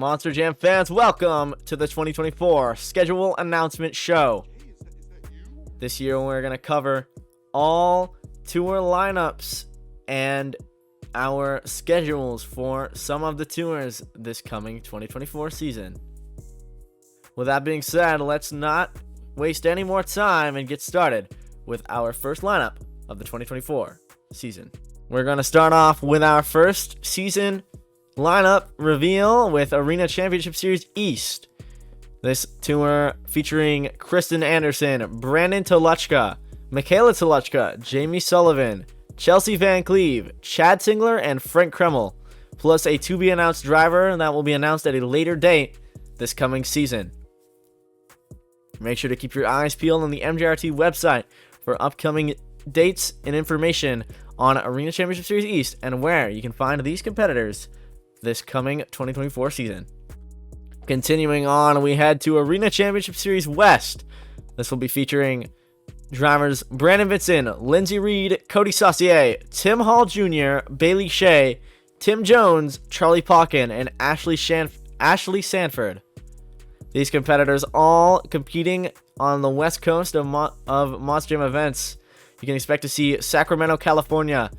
Monster Jam fans, welcome to the 2024 schedule announcement show. This year we're going to cover all tour lineups and our schedules for some of the tours this coming 2024 season. With that being said, let's not waste any more time and get started with our first lineup of the 2024 season. We're going to start off with our first season lineup reveal with Arena Championship Series East. This tour featuring Kristen Anderson, Brandon Toluchka, Michaela Toluchka, Jamie Sullivan, Chelsea Van Cleve, Chad Tingler, and Frank Kreml, plus a to-be-announced driver that will be announced at a later date this coming season. Make sure to keep your eyes peeled on the MJRT website for upcoming dates and information on Arena Championship Series East and where you can find these competitors this coming 2024 season. Continuing on, we head to Arena Championship Series West. This will be featuring drivers Brandon Vitson, Lindsey Reed, Cody Saucier, Tim Hall Jr., Bailey Shea, Tim Jones, Charlie Pauken, and Ashley Sanford. These competitors all competing on the west coast of Monster Jam events. You can expect to see Sacramento, California,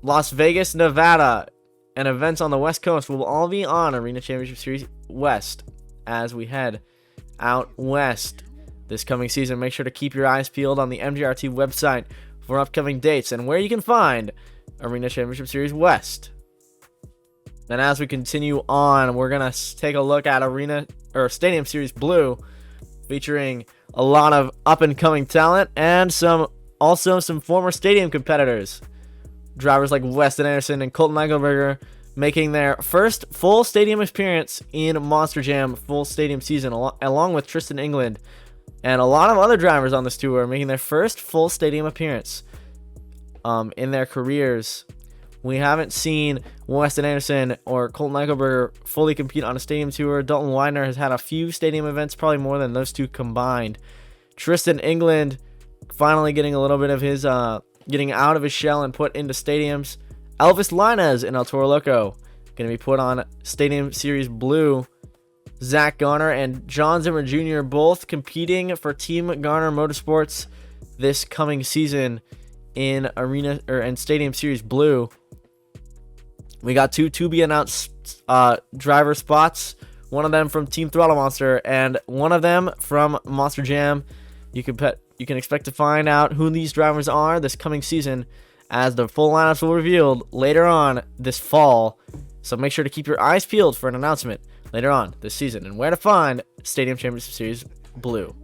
Las Vegas, Nevada, and events on the west coast will all be on Arena Championship Series West as we head out west this coming season. Make sure to keep your eyes peeled on the MJRT website for upcoming dates and where you can find Arena Championship Series West. Then as we continue on, we're going to take a look at Stadium Series Blue, featuring a lot of up-and-coming talent and also some former stadium competitors. Drivers like Weston Anderson and Colton Eichelberger making their first full stadium appearance in Monster Jam full stadium season, along with Tristan England. And a lot of other drivers on this tour are making their first full stadium appearance in their careers. We haven't seen Weston Anderson or Colton Eichelberger fully compete on a stadium tour. Dalton Widener has had a few stadium events, probably more than those two combined. Tristan England finally getting a little bit of his getting out of his shell and put into stadiums. Elvis Linez in El Toro Loco going to be put on Stadium Series Blue. Zach Garner and John Zimmer Jr. both competing for Team Garner Motorsports this coming season in Stadium Series Blue. We got two to-be-announced driver spots, one of them from Team Throttle Monster and one of them from Monster Jam. You can expect to find out who these drivers are this coming season as the full lineups will be revealed later on this fall. So make sure to keep your eyes peeled for an announcement later on this season and where to find Stadium Championship Series Blue.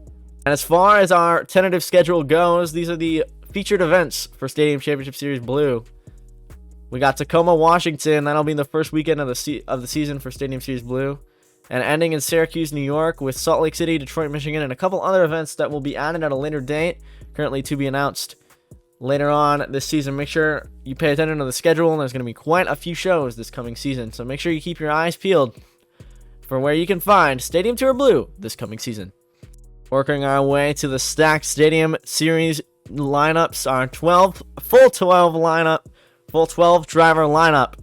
And as far as our tentative schedule goes, these are the featured events for Stadium Championship Series Blue. We got Tacoma, Washington. That'll be the first weekend of the season for Stadium Series Blue. And ending in Syracuse, New York, with Salt Lake City, Detroit, Michigan, and a couple other events that will be added at a later date, currently to be announced later on this season. Make sure you pay attention to the schedule, and there's going to be quite a few shows this coming season. So make sure you keep your eyes peeled for where you can find Stadium Tour Blue this coming season. Working our way to the stacked Stadium Series lineups, our full 12 driver lineup.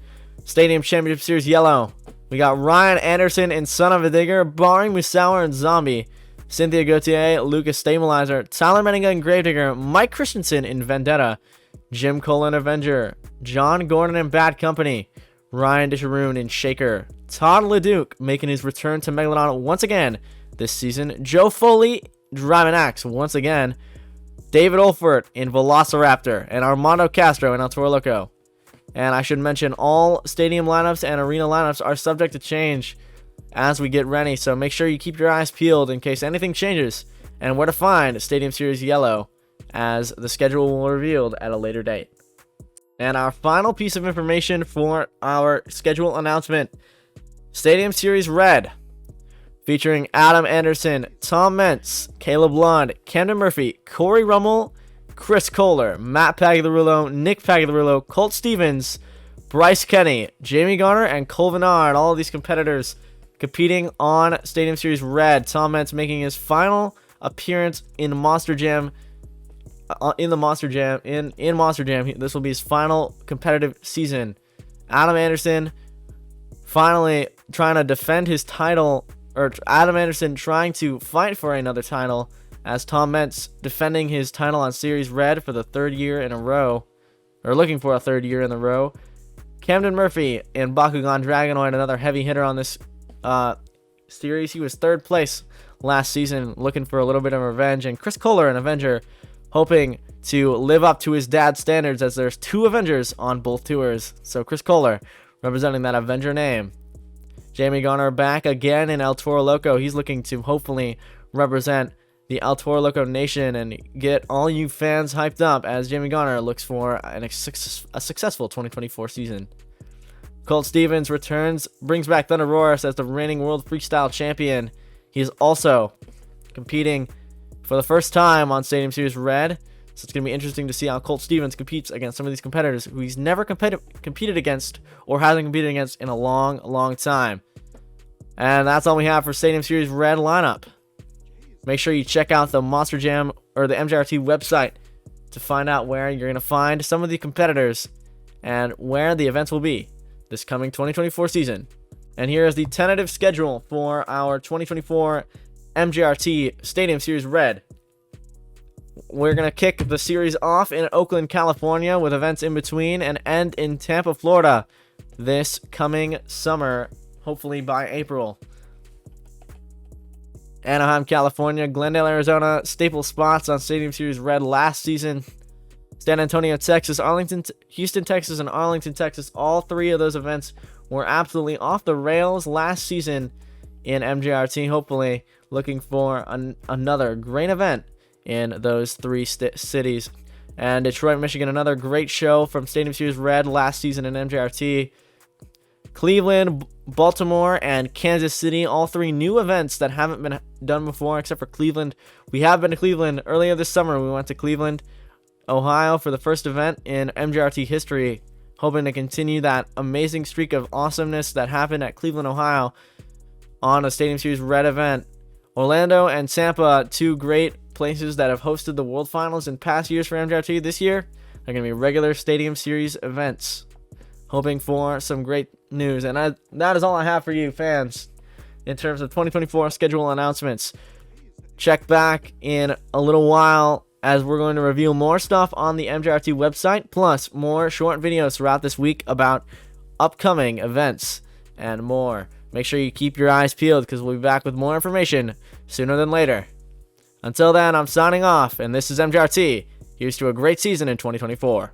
Stadium Championship Series Yellow. We got Ryan Anderson in Son of a Digger, Barring Musauer and Zombie, Cynthia Gauthier, Lucas Stabilizer, Tyler Menninga and Gravedigger, Mike Christensen in Vendetta, Jim Cole in Avenger, John Gordon in Bad Company, Ryan Disharoon in Shaker, Todd LeDuc making his return to Megalodon once again this season, Joe Foley driving Axe once again, David Olfert in Velociraptor, and Armando Castro in El Toro Loco. And I should mention all stadium lineups and arena lineups are subject to change as we get ready. So make sure you keep your eyes peeled in case anything changes and where to find Stadium Series Yellow as the schedule will be revealed at a later date. And our final piece of information for our schedule announcement, Stadium Series Red, featuring Adam Anderson, Tom Mentz, Caleb Lund, Camden Murphy, Corey Rummel, Chris Kohler, Matt Pagliarulo, Nick Pagliarulo, Colt Stevens, Bryce Kenny, Jamie Garner, and Cole Vennard. All of these competitors competing on Stadium Series Red. Tom Mentz making his final appearance in Monster Jam. In Monster Jam. This will be his final competitive season. Adam Anderson finally trying to defend his title, or Adam Anderson trying to fight for another title, as Tom Meents defending his title on Series Red for the third year in a row, or looking for a third year in a row. Camden Murphy and Bakugan Dragonoid, another heavy hitter on this series. He was third place last season, looking for a little bit of revenge. And Chris Kohler, an Avenger, hoping to live up to his dad's standards, as there's 2 Avengers on both tours. So Chris Kohler representing that Avenger name. Jamie Garner back again in El Toro Loco. He's looking to hopefully represent the El Toro Loco Nation and get all you fans hyped up, as Jamie Garner looks for a successful 2024 season. Colt Stevens returns, brings back Thunder Roars as the reigning World Freestyle Champion. He's also competing for the first time on Stadium Series Red, so it's going to be interesting to see how Colt Stevens competes against some of these competitors who he's never competed against or hasn't competed against in a long time. And that's all we have for Stadium Series Red lineup. Make sure you check out the Monster Jam or the MJRT website to find out where you're going to find some of the competitors and where the events will be this coming 2024 season. And here is the tentative schedule for our 2024 MJRT Stadium Series Red. We're going to kick the series off in Oakland, California, with events in between, and end in Tampa, Florida this coming summer, hopefully by April. Anaheim, California, Glendale, Arizona, staple spots on Stadium Series Red last season. San Antonio, Texas, Houston, Texas, and Arlington, Texas. All 3 of those events were absolutely off the rails last season in MJRT. Hopefully looking for another great event in those 3 cities. And Detroit, Michigan, another great show from Stadium Series Red last season in MJRT. Cleveland, Baltimore, and Kansas City, all 3 new events that haven't been done before, except for Cleveland. We have been to Cleveland earlier this summer. We went to Cleveland, Ohio for the first event in MJRT history, hoping to continue that amazing streak of awesomeness that happened at Cleveland, Ohio on a Stadium Series Red event. Orlando and Tampa, 2 great places that have hosted the World Finals in past years for MJRT. This year, they're going to be regular Stadium Series events. Hoping for some great news. And that is all I have for you fans in terms of 2024 schedule announcements. Check back in a little while, as we're going to review more stuff on the MJRT website, plus more short videos throughout this week about upcoming events and more. Make sure you keep your eyes peeled, because we'll be back with more information sooner than later. Until then, I'm signing off, and this is MJRT. Here's to a great season in 2024.